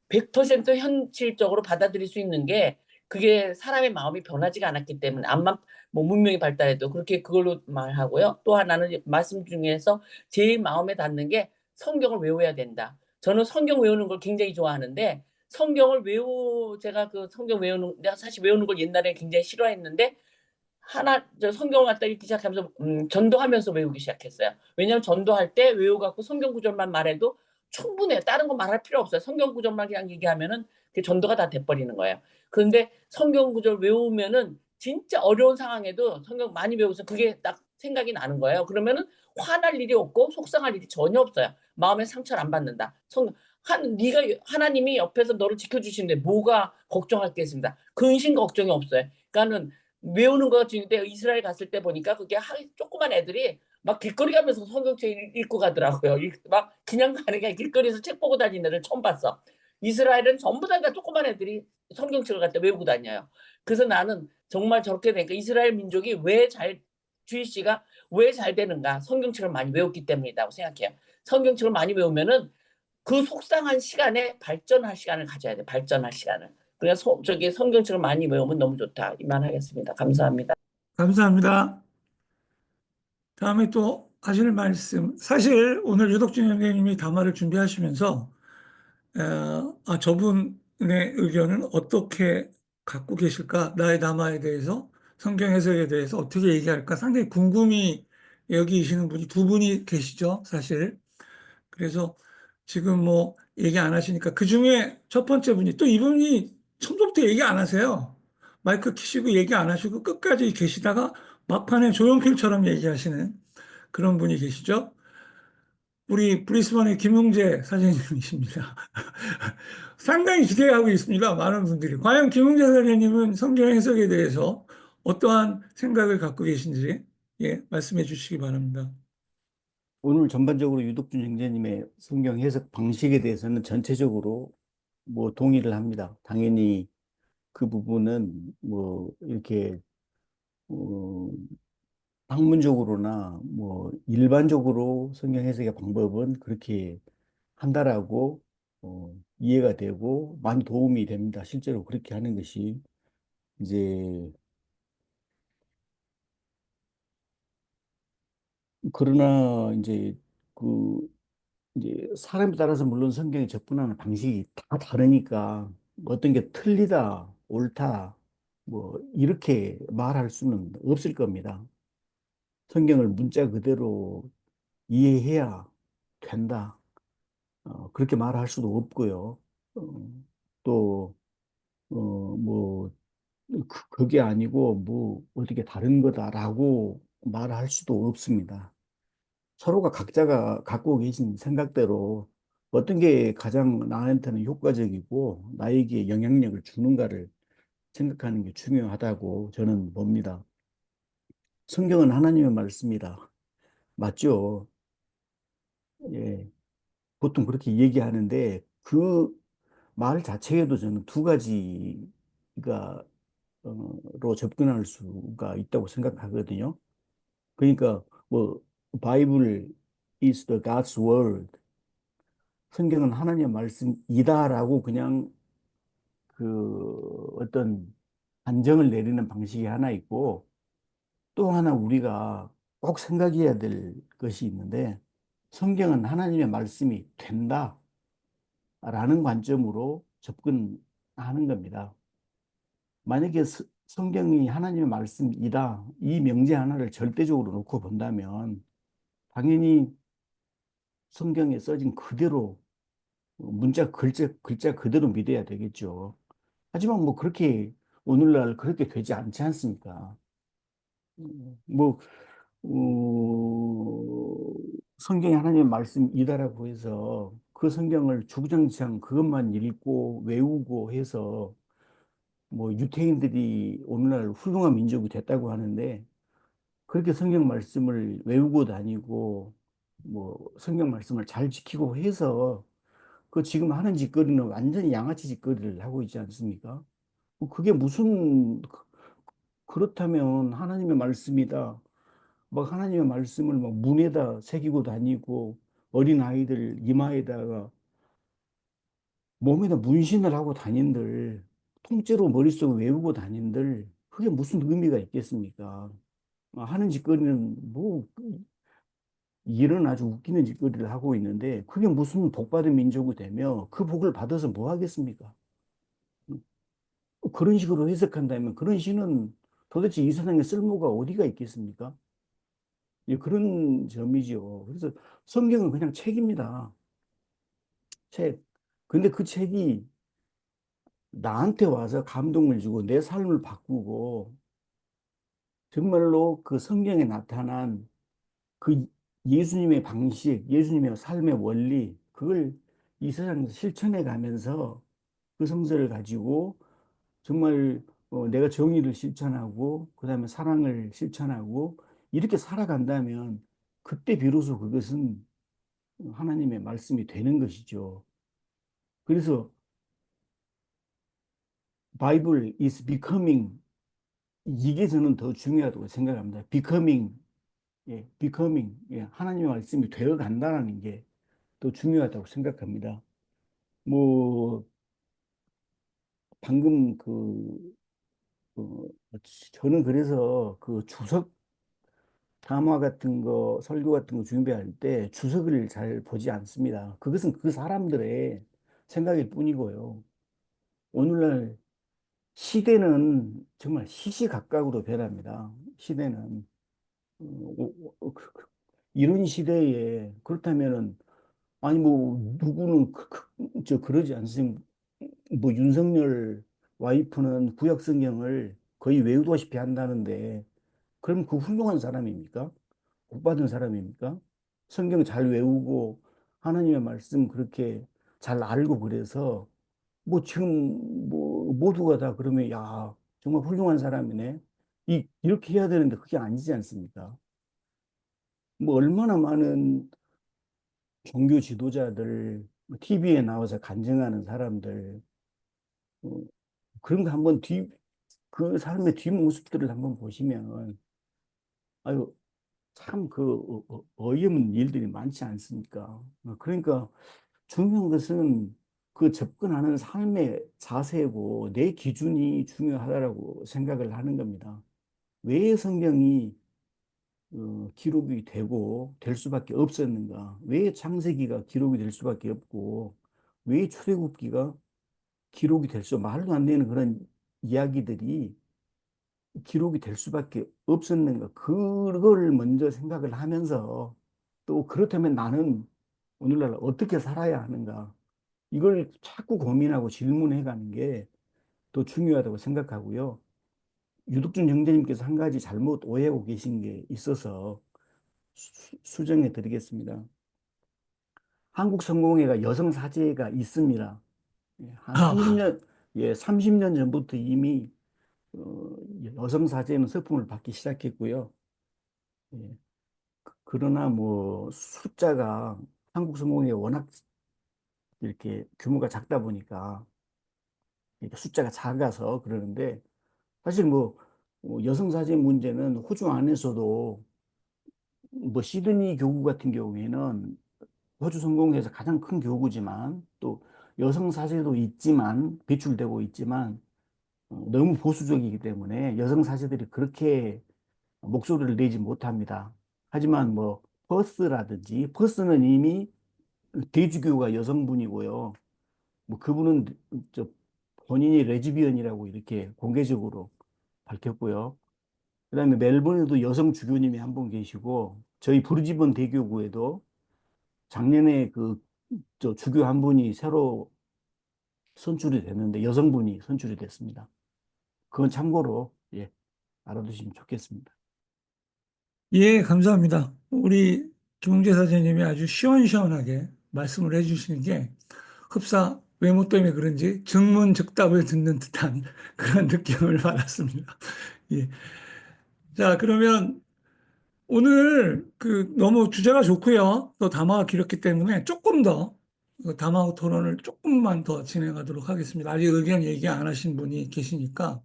100% 현실적으로 받아들일 수 있는 게 그게 사람의 마음이 변하지가 않았기 때문에 암만 뭐 문명이 발달해도 그렇게 그걸로 말하고요. 또 하나는 말씀 중에서 제일 마음에 닿는 게 성경을 외워야 된다. 저는 성경 외우는 걸 굉장히 좋아하는데 제가 그 성경 외우는 내가 사실 외우는 걸 옛날에 굉장히 싫어했는데 저 성경을 갖다 읽기 시작하면서 전도하면서 외우기 시작했어요. 왜냐하면 전도할 때 외워갖고 성경 구절만 말해도 충분해요. 다른 거 말할 필요 없어요. 성경 구절만 그냥 얘기하면은 그 전도가 다 돼버리는 거예요. 그런데 성경 구절 외우면은 진짜 어려운 상황에도 성경 많이 외우서 그게 딱 생각이 나는 거예요. 그러면은 화날 일이 없고 속상할 일이 전혀 없어요. 마음에 상처를 안 받는다. 네가 하나님이 옆에서 너를 지켜주시는데 뭐가 걱정할 게 있습니다. 근심 걱정이 없어요. 그러니까는 외우는 거 중인데 이스라엘 갔을 때 보니까 그게 조그만 애들이 막 길거리 가면서 성경책 읽고 가더라고요. 막 그냥 가는 게 길거리에서 책 보고 다니는 애들 처음 봤어. 이스라엘은 전부 다 조그만 애들이 성경책을 갖다 외우고 다녀요. 그래서 나는 정말 저렇게 되니까 이스라엘 민족이 주희 씨가 왜 잘 되는가? 성경책을 많이 외웠기 때문이라고 생각해요. 성경책을 많이 외우면은 그 속상한 시간에 발전할 시간을 가져야 돼. 발전할 시간을. 그래서 성경책을 많이 외우면 너무 좋다. 이만하겠습니다. 감사합니다. 감사합니다. 다음에 또 하실 말씀. 사실 오늘 유덕준 선생님이 담화를 준비하시면서 저분의 의견은 어떻게 갖고 계실까? 나의 담화에 대해서, 성경 해석에 대해서 어떻게 얘기할까? 상당히 궁금히 여기시는 분이 두 분이 계시죠, 사실. 그래서 지금 뭐 얘기 안 하시니까 그 중에 첫 번째 분이 또 이분이 처음부터 얘기 안 하세요. 마이크 키시고 얘기 안 하시고 끝까지 계시다가 막판에 조용필처럼 얘기하시는 그런 분이 계시죠. 우리 브리스번의 김용재 사장님이십니다. 상당히 기대하고 있습니다. 많은 분들이. 과연 김용재 사장님은 성경 해석에 대해서 어떠한 생각을 갖고 계신지 말씀해 주시기 바랍니다. 오늘 전반적으로 유독준 형제님의 성경 해석 방식에 대해서는 전체적으로 뭐 동의를 합니다. 당연히 그 부분은 뭐 이렇게 어, 학문적으로나 뭐 일반적으로 성경 해석의 방법은 그렇게 한다라고 이해가 되고 많이 도움이 됩니다. 실제로 그렇게 하는 것이 이제 그러나 그 이제 사람에 따라서 물론 성경에 접근하는 방식이 다 다르니까 어떤 게 틀리다, 옳다, 뭐 이렇게 말할 수는 없을 겁니다. 성경을 문자 그대로 이해해야 된다. 그렇게 말할 수도 없고요. 또, 뭐, 그게 아니고 뭐 어떻게 다른 거다라고 말할 수도 없습니다. 서로가 각자가 갖고 계신 생각대로 어떤 게 가장 나한테는 효과적이고 나에게 영향력을 주는가를 생각하는 게 중요하다고 저는 봅니다. 성경은 하나님의 말씀이다. 맞죠? 예. 보통 그렇게 얘기하는데 그 말 자체에도 저는 두 가지가 로 접근할 수가 있다고 생각하거든요. 그러니까 뭐 바이블 is the God's word. 성경은 하나님의 말씀이다라고 그냥 그 어떤 단정을 내리는 방식이 하나 있고 또 하나 우리가 꼭 생각해야 될 것이 있는데 성경은 하나님의 말씀이 된다라는 관점으로 접근하는 겁니다. 만약에 성경이 하나님의 말씀이다, 이 명제 하나를 절대적으로 놓고 본다면 당연히 성경에 써진 그대로 글자 그대로 믿어야 되겠죠. 하지만 뭐 그렇게 오늘날 그렇게 되지 않지 않습니까? 뭐 성경이 하나님의 말씀이다라고 해서 그 성경을 주구장창 그것만 읽고 외우고 해서 뭐 유태인들이 오늘날 훌륭한 민족이 됐다고 하는데 그렇게 성경 말씀을 외우고 다니고 뭐 성경 말씀을 잘 지키고 해서 그 지금 하는 짓거리는 완전히 양아치 짓거리를 하고 있지 않습니까? 그게 무슨 그렇다면 하나님의 말씀이다. 막 하나님의 말씀을 막 문에다 새기고 다니고 어린 아이들 이마에다가 몸에다 문신을 하고 다닌들 통째로 머릿속에 외우고 다닌들 그게 무슨 의미가 있겠습니까? 하는 짓거리는 뭐 일은 아주 웃기는 짓거리를 하고 있는데 그게 무슨 복받은 민족이 되며 그 복을 받아서 뭐 하겠습니까? 그런 식으로 해석한다면 그런 시는 도대체 이 세상에 쓸모가 어디가 있겠습니까? 예, 그런 점이죠. 그래서 성경은 그냥 책입니다. 책. 근데 그 책이 나한테 와서 감동을 주고 내 삶을 바꾸고 정말로 그 성경에 나타난 그 예수님의 방식, 예수님의 삶의 원리, 그걸 이 세상에서 실천해 가면서 그 성서를 가지고 정말 내가 정의를 실천하고 그다음에 사랑을 실천하고 이렇게 살아간다면 그때 비로소 그것은 하나님의 말씀이 되는 것이죠. 그래서 바이블 is becoming 이게 저는 더 중요하다고 생각합니다. becoming 예, becoming 예, 하나님의 말씀이 되어 간다는 게 더 중요하다고 생각합니다. 뭐 방금 어, 저는 그래서 그 주석 담화 같은 거, 설교 같은 거 준비할 때 주석을 잘 보지 않습니다. 그것은 그 사람들의 생각일 뿐이고요. 오늘날 시대는 정말 시시각각으로 변합니다. 시대는 이런 시대에 그렇다면은 아니 뭐 누구는 저 그러지 않습니까? 뭐 윤석열 와이프는 구약 성경을 거의 외우다시피 한다는데 그럼 그 훌륭한 사람입니까? 복 받은 사람입니까? 성경 잘 외우고 하나님의 말씀 그렇게 잘 알고 그래서 뭐 지금 뭐 모두가 다 그러면 야 정말 훌륭한 사람이네. 이렇게 해야 되는데 그게 아니지 않습니까? 뭐 얼마나 많은 종교 지도자들 TV에 나와서 간증하는 사람들 어, 그런 거 한번 그 삶의 뒷모습들을 한번 보시면 아유 참 그 어이없는 일들이 많지 않습니까? 그러니까 중요한 것은 그 접근하는 삶의 자세고 내 기준이 중요하다라고 생각을 하는 겁니다. 왜 성경이 기록이 되고 될 수밖에 없었는가? 왜 창세기가 기록이 될 수밖에 없고 왜 출애굽기가 기록이 될 말도 안 되는 그런 이야기들이 기록이 될 수밖에 없었는가? 그걸 먼저 생각을 하면서 또 그렇다면 나는 오늘날 어떻게 살아야 하는가? 이걸 자꾸 고민하고 질문해 가는 게 더 중요하다고 생각하고요. 유독준 형제님께서 한 가지 잘못 오해하고 계신 게 있어서 수정해 드리겠습니다. 한국성공회가 여성사제가 있습니다. 한 아, 30년, 30년 전부터 이미 여성사제는 서품을 받기 시작했고요. 예, 그러나 뭐 숫자가 한국성공회가 워낙 이렇게 규모가 작다 보니까 이렇게 숫자가 작아서 그러는데 사실 뭐 여성사제 문제는 호주 안에서도 뭐 시드니 교구 같은 경우에는 호주 성공회에서 가장 큰 교구지만 또 여성사제도 있지만 배출되고 있지만 너무 보수적이기 때문에 여성사제들이 그렇게 목소리를 내지 못합니다. 하지만 뭐 퍼스라든지 퍼스는 이미 대주교가 여성분이고요. 뭐 그분은 저 본인이 레즈비언이라고 이렇게 공개적으로 밝혔고요. 그다음에 멜번에도 여성 주교님이 한 분 계시고 저희 브리즈번 대교구에도 작년에 그 저 주교 한 분이 새로 선출이 됐는데 여성분이 선출이 됐습니다. 그건 참고로 알아두시면 좋겠습니다. 예, 감사합니다. 우리 김웅재 사장님이 아주 시원시원하게 말씀을 해주시는 게 흡사 외모 때문에 그런지 즉문즉답을 듣는 듯한 그런 느낌을 받았습니다. 예. 자, 그러면 오늘 그 너무 주제가 좋고요. 또 담화가 길었기 때문에 조금 더 담화 토론을 조금만 더 진행하도록 하겠습니다. 아직 의견 얘기 안 하신 분이 계시니까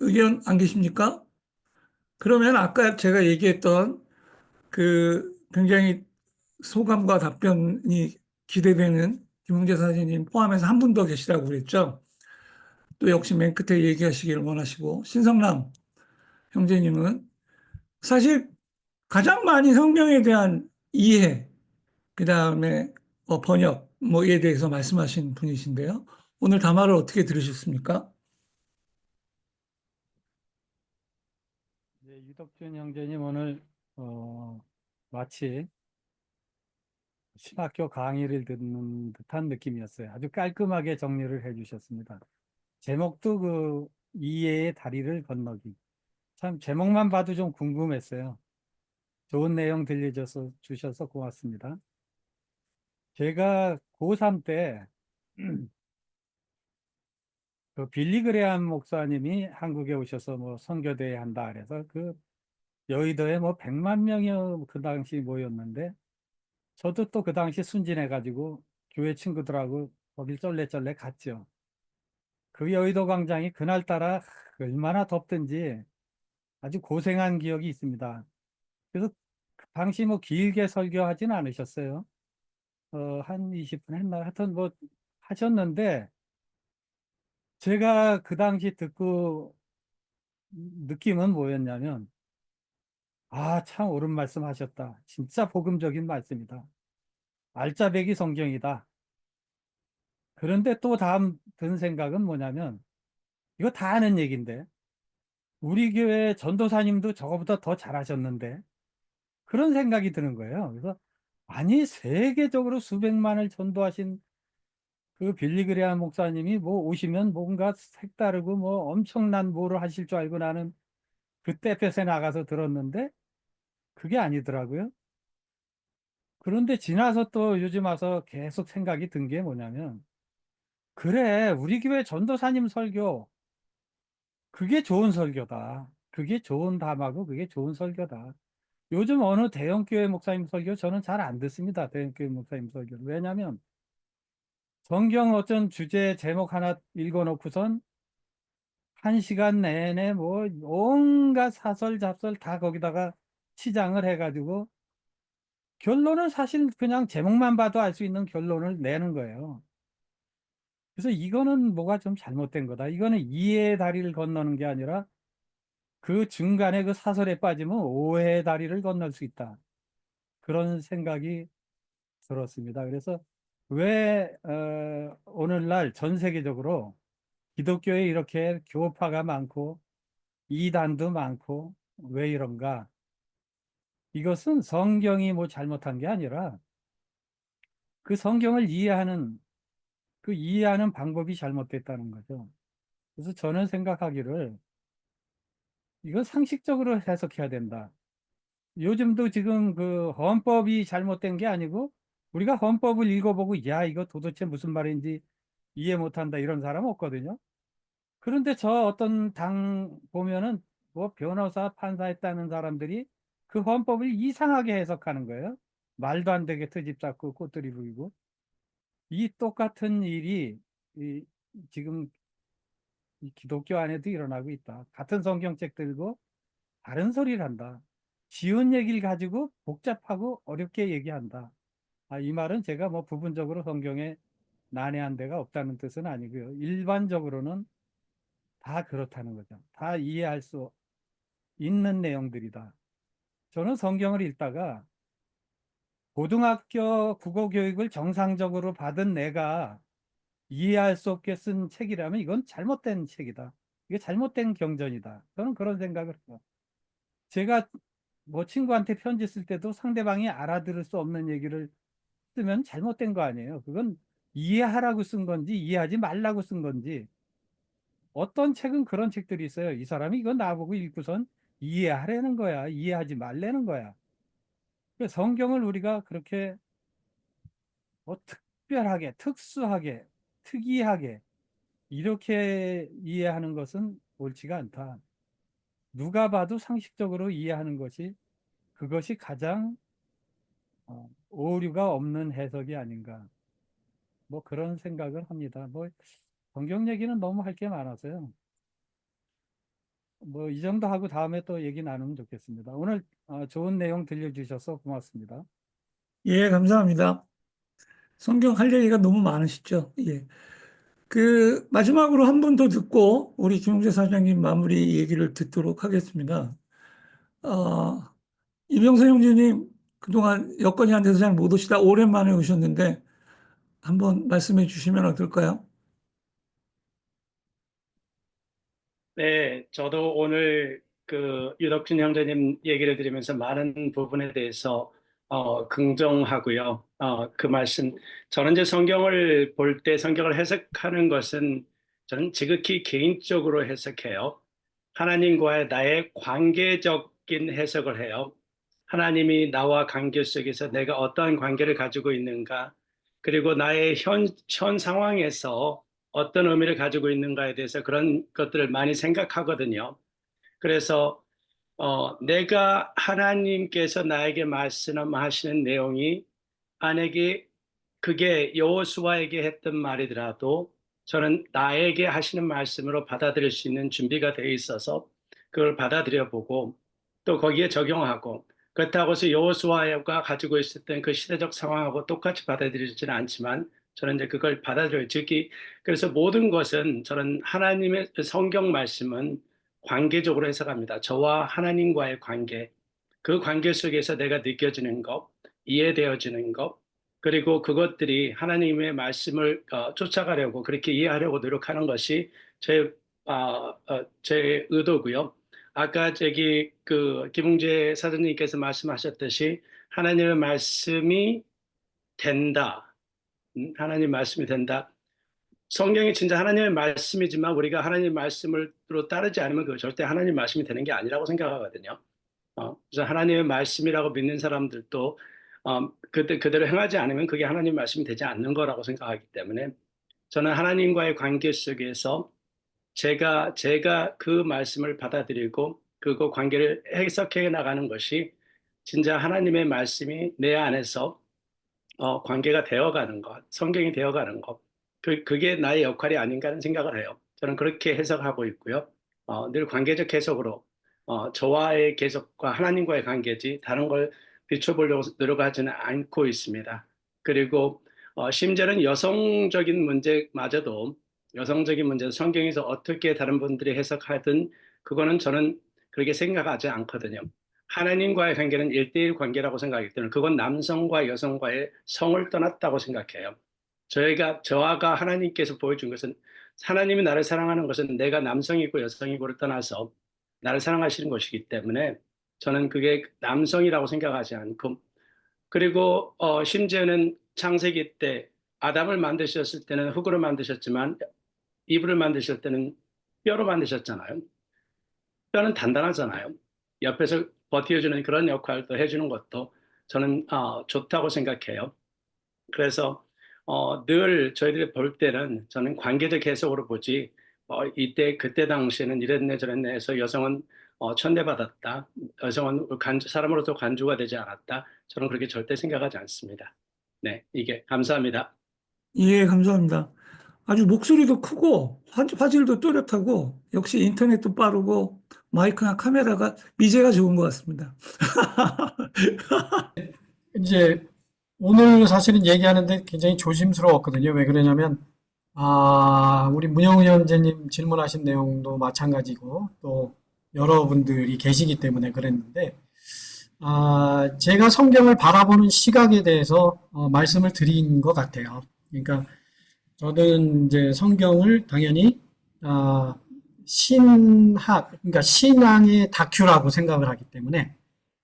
의견 안 계십니까? 그러면 아까 제가 얘기했던 그 굉장히 소감과 답변이 기대되는 김웅재 사장님 포함해서 한 분 더 계시다고 그랬죠. 또 역시 맨 끝에 얘기하시기를 원하시고 신성남 형제님은 사실 가장 많이 성경에 대한 이해, 그 다음에 번역 뭐에 대해서 말씀하신 분이신데요. 오늘 담화를 어떻게 들으셨습니까? 네, 유덕준 형제님 오늘 마치 신학교 강의를 듣는 듯한 느낌이었어요. 아주 깔끔하게 정리를 해주셨습니다. 제목도 그 이해의 다리를 건너기. 참 제목만 봐도 좀 궁금했어요. 좋은 내용 주셔서 고맙습니다. 제가 고3 때 그 빌리 그레함 목사님이 한국에 오셔서 뭐 선교대회 한다 그래서 그 여의도에 뭐 100만 명이 그 당시 모였는데 저도 또 그 당시 순진해가지고 교회 친구들하고 거길 쩔레쩔레 갔죠. 그 여의도 광장이 그날따라 얼마나 덥든지 아주 고생한 기억이 있습니다. 그래서 그 당시 뭐 길게 설교하진 않으셨어요. 한 20분 했나? 하여튼 뭐 하셨는데 제가 그 당시 듣고 느낌은 뭐였냐면 아, 참 옳은 말씀 하셨다. 진짜 복음적인 말씀이다. 알짜배기 성경이다. 그런데 또 다음 든 생각은 뭐냐면 이거 다 아는 얘기인데 우리 교회 전도사님도 저거보다 더 잘하셨는데 그런 생각이 드는 거예요. 그래서 아니 세계적으로 수백만을 전도하신 그 빌리 그레함 목사님이 뭐 오시면 뭔가 색다르고 뭐 엄청난 뭐를 하실 줄 알고 나는 그때 볕에 나가서 들었는데 그게 아니더라고요. 그런데 지나서 또 요즘 와서 계속 생각이 든 게 뭐냐면 그래 우리 교회 전도사님 설교 그게 좋은 설교다. 그게 좋은 담화고 그게 좋은 설교다. 요즘 어느 대형교회 목사님 설교 저는 잘 안 듣습니다. 대형교회 목사님 설교. 왜냐하면 성경 어떤 주제 제목 하나 읽어놓고선 1시간 내내 뭐 온갖 사설 잡설 다 거기다가 치장을 해가지고 결론은 사실 그냥 제목만 봐도 알 수 있는 결론을 내는 거예요. 그래서 이거는 뭐가 좀 잘못된 거다. 이거는 이해의 다리를 건너는 게 아니라 그 중간에 그 사설에 빠지면 오해의 다리를 건널 수 있다. 그런 생각이 들었습니다. 그래서 왜 오늘날 전 세계적으로 기독교에 이렇게 교파가 많고 이단도 많고 왜 이런가? 이것은 성경이 뭐 잘못한 게 아니라 그 성경을 이해하는 방법이 잘못됐다는 거죠. 그래서 저는 생각하기를 이거 상식적으로 해석해야 된다. 요즘도 지금 그 헌법이 잘못된 게 아니고 우리가 헌법을 읽어보고 야, 이거 도대체 무슨 말인지 이해 못한다 이런 사람 없거든요. 그런데 저 어떤 당 보면은 뭐 변호사, 판사 했다는 사람들이 그 헌법을 이상하게 해석하는 거예요. 말도 안 되게 트집 잡고 꽃들이 부리고. 이 똑같은 일이 이 지금 이 기독교 안에도 일어나고 있다. 같은 성경책 들고 다른 소리를 한다. 쉬운 얘기를 가지고 복잡하고 어렵게 얘기한다. 이 말은 제가 뭐 부분적으로 성경에 난해한 데가 없다는 뜻은 아니고요. 일반적으로는 다 그렇다는 거죠. 다 이해할 수 있는 내용들이다. 저는 성경을 읽다가 고등학교 국어 교육을 정상적으로 받은 내가 이해할 수 없게 쓴 책이라면 이건 잘못된 책이다. 이게 잘못된 경전이다. 저는 그런 생각을 해요. 제가 뭐 친구한테 편지 쓸 때도 상대방이 알아들을 수 없는 얘기를 쓰면 잘못된 거 아니에요. 그건 이해하라고 쓴 건지 이해하지 말라고 쓴 건지. 어떤 책은 그런 책들이 있어요. 이 사람이 이거 나보고 읽고선 이해하라는 거야. 이해하지 말라는 거야. 그래서 성경을 우리가 그렇게 특별하게, 특수하게, 특이하게 이렇게 이해하는 것은 옳지가 않다. 누가 봐도 상식적으로 이해하는 것이 그것이 가장 오류가 없는 해석이 아닌가. 뭐 그런 생각을 합니다. 뭐 성경 얘기는 너무 할 게 많아서요. 뭐 이 정도 하고 다음에 또 얘기 나누면 좋겠습니다. 오늘 좋은 내용 들려주셔서 고맙습니다. 예, 감사합니다. 성경 할 얘기가 너무 많으시죠? 예. 그 마지막으로 한 분 더 듣고 우리 김용재 사장님 마무리 얘기를 듣도록 하겠습니다. 이병선 형제님 그동안 여건이 안 돼서 잘 못 오시다 오랜만에 오셨는데 한번 말씀해 주시면 어떨까요? 네, 저도 오늘 그 유덕진 형제님 얘기를 들으면서 많은 부분에 대해서 긍정하고요. 그 말씀, 저는 이제 성경을 볼 때 성경을 해석하는 것은 저는 지극히 개인적으로 해석해요. 하나님과의 나의 관계적인 해석을 해요. 하나님이 나와 관계 속에서 내가 어떠한 관계를 가지고 있는가, 그리고 나의 현 상황에서 어떤 의미를 가지고 있는가에 대해서 그런 것들을 많이 생각하거든요. 그래서 내가 하나님께서 나에게 말씀하시는 내용이 만약에 그게 여호수아에게 했던 말이더라도 저는 나에게 하시는 말씀으로 받아들일 수 있는 준비가 되어 있어서 그걸 받아들여 보고 또 거기에 적용하고 그렇다고 해서 여호수아가 가지고 있었던 그 시대적 상황하고 똑같이 받아들이지는 않지만 저는 이제 그걸 받아들여요. 즉이 그래서 모든 것은 저는 하나님의 성경 말씀은 관계적으로 해석합니다. 저와 하나님과의 관계, 그 관계 속에서 내가 느껴지는 것, 이해되어지는 것, 그리고 그것들이 하나님의 말씀을 쫓아가려고 그렇게 이해하려고 노력하는 것이 제 의도고요. 아까 저기 그 김웅재 사장님께서 말씀하셨듯이 하나님의 말씀이 된다. 하나님의 말씀이 된다. 성경이 진짜 하나님의 말씀이지만 우리가 하나님의 말씀으로 따르지 않으면 그거 절대 하나님의 말씀이 되는 게 아니라고 생각하거든요. 그래서 하나님의 말씀이라고 믿는 사람들도 그대로 행하지 않으면 그게 하나님의 말씀이 되지 않는 거라고 생각하기 때문에 저는 하나님과의 관계 속에서 제가 그 말씀을 받아들이고 그거 관계를 해석해 나가는 것이 진짜 하나님의 말씀이 내 안에서 관계가 되어가는 것, 성경이 되어가는 것, 그게 나의 역할이 아닌가 하는 생각을 해요. 저는 그렇게 해석하고 있고요. 늘 관계적 해석으로 저와의 계속과 하나님과의 관계지 다른 걸 비춰보려고 노력하지는 않고 있습니다. 그리고 심지어는 여성적인 문제마저도 여성적인 문제 성경에서 어떻게 다른 분들이 해석하든 그거는 저는 그렇게 생각하지 않거든요. 하나님과의 관계는 1대1 관계라고 생각하기 때문에 그건 남성과 여성과의 성을 떠났다고 생각해요. 저와가 하나님께서 보여준 것은 하나님이 나를 사랑하는 것은 내가 남성이고 여성이고를 떠나서 나를 사랑하시는 것이기 때문에 저는 그게 남성이라고 생각하지 않고 그리고 심지어는 창세기 때 아담을 만드셨을 때는 흙으로 만드셨지만 이브를 만드실 때는 뼈로 만드셨잖아요. 뼈는 단단하잖아요. 옆에서 버텨주는 그런 역할도 해주는 것도 저는 좋다고 생각해요. 그래서 늘 저희들이 볼 때는 저는 관계적 해석으로 보지 이때 그때 당시에는 이랬네 저랬네 해서 여성은 천대받았다. 여성은 사람으로서 간주가 되지 않았다. 저는 그렇게 절대 생각하지 않습니다. 네, 이게 감사합니다. 예, 감사합니다. 아주 목소리도 크고 화질도 또렷하고 역시 인터넷도 빠르고 마이크나 카메라가 미제가 좋은 것 같습니다. 이제 오늘 사실은 얘기하는데 굉장히 조심스러웠거든요. 왜 그러냐면 우리 문영우 형제님 질문하신 내용도 마찬가지고 또 여러분들이 계시기 때문에 그랬는데 제가 성경을 바라보는 시각에 대해서 말씀을 드린 것 같아요. 그러니까 저는 이제 성경을 당연히 그러니까 신앙의 다큐라고 생각을 하기 때문에,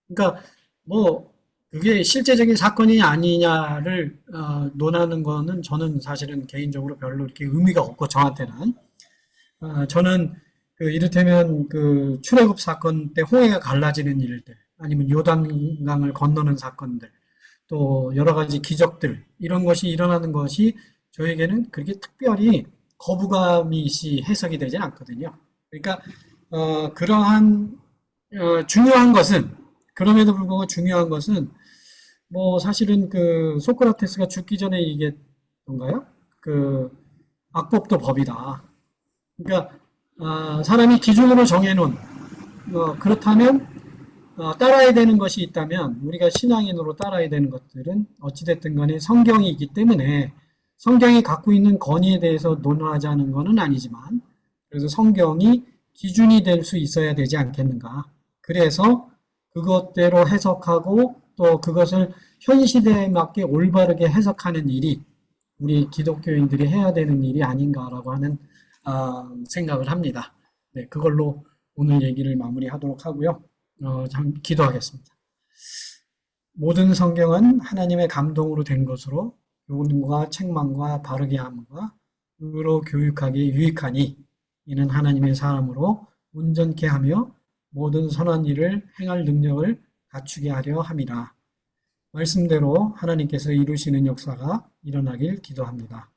그러니까 뭐 그게 실제적인 사건이 아니냐를 논하는 거는 저는 사실은 개인적으로 별로 이렇게 의미가 없고, 저한테는 저는 이를테면 그 출애굽 사건 때 홍해가 갈라지는 일들, 아니면 요단강을 건너는 사건들, 또 여러 가지 기적들, 이런 것이 일어나는 것이 저에게는 그렇게 특별히 거부감이 있이 해석이 되진 않거든요. 그러니까 그러한 중요한 것은, 그럼에도 불구하고 중요한 것은 뭐 사실은 그 소크라테스가 죽기 전에 얘기했던가요? 그 악법도 법이다. 그러니까 사람이 기준으로 정해놓은 그렇다면 따라야 되는 것이 있다면, 우리가 신앙인으로 따라야 되는 것들은 어찌됐든 간에 성경이기 때문에 성경이 갖고 있는 권위에 대해서 논하자는 것은 아니지만, 그래서 성경이 기준이 될 수 있어야 되지 않겠는가. 그래서 그것대로 해석하고 또 그것을 현 시대에 맞게 올바르게 해석하는 일이 우리 기독교인들이 해야 되는 일이 아닌가라고 하는 생각을 합니다. 네, 그걸로 오늘 얘기를 마무리하도록 하고요. 참 기도하겠습니다. 모든 성경은 하나님의 감동으로 된 것으로 교훈과 책망과 바르게 함과 의로 교육하기에 유익하니, 이는 하나님의 사람으로 온전케 하며 모든 선한 일을 행할 능력을 갖추게 하려 함이라. 말씀대로 하나님께서 이루시는 역사가 일어나길 기도합니다.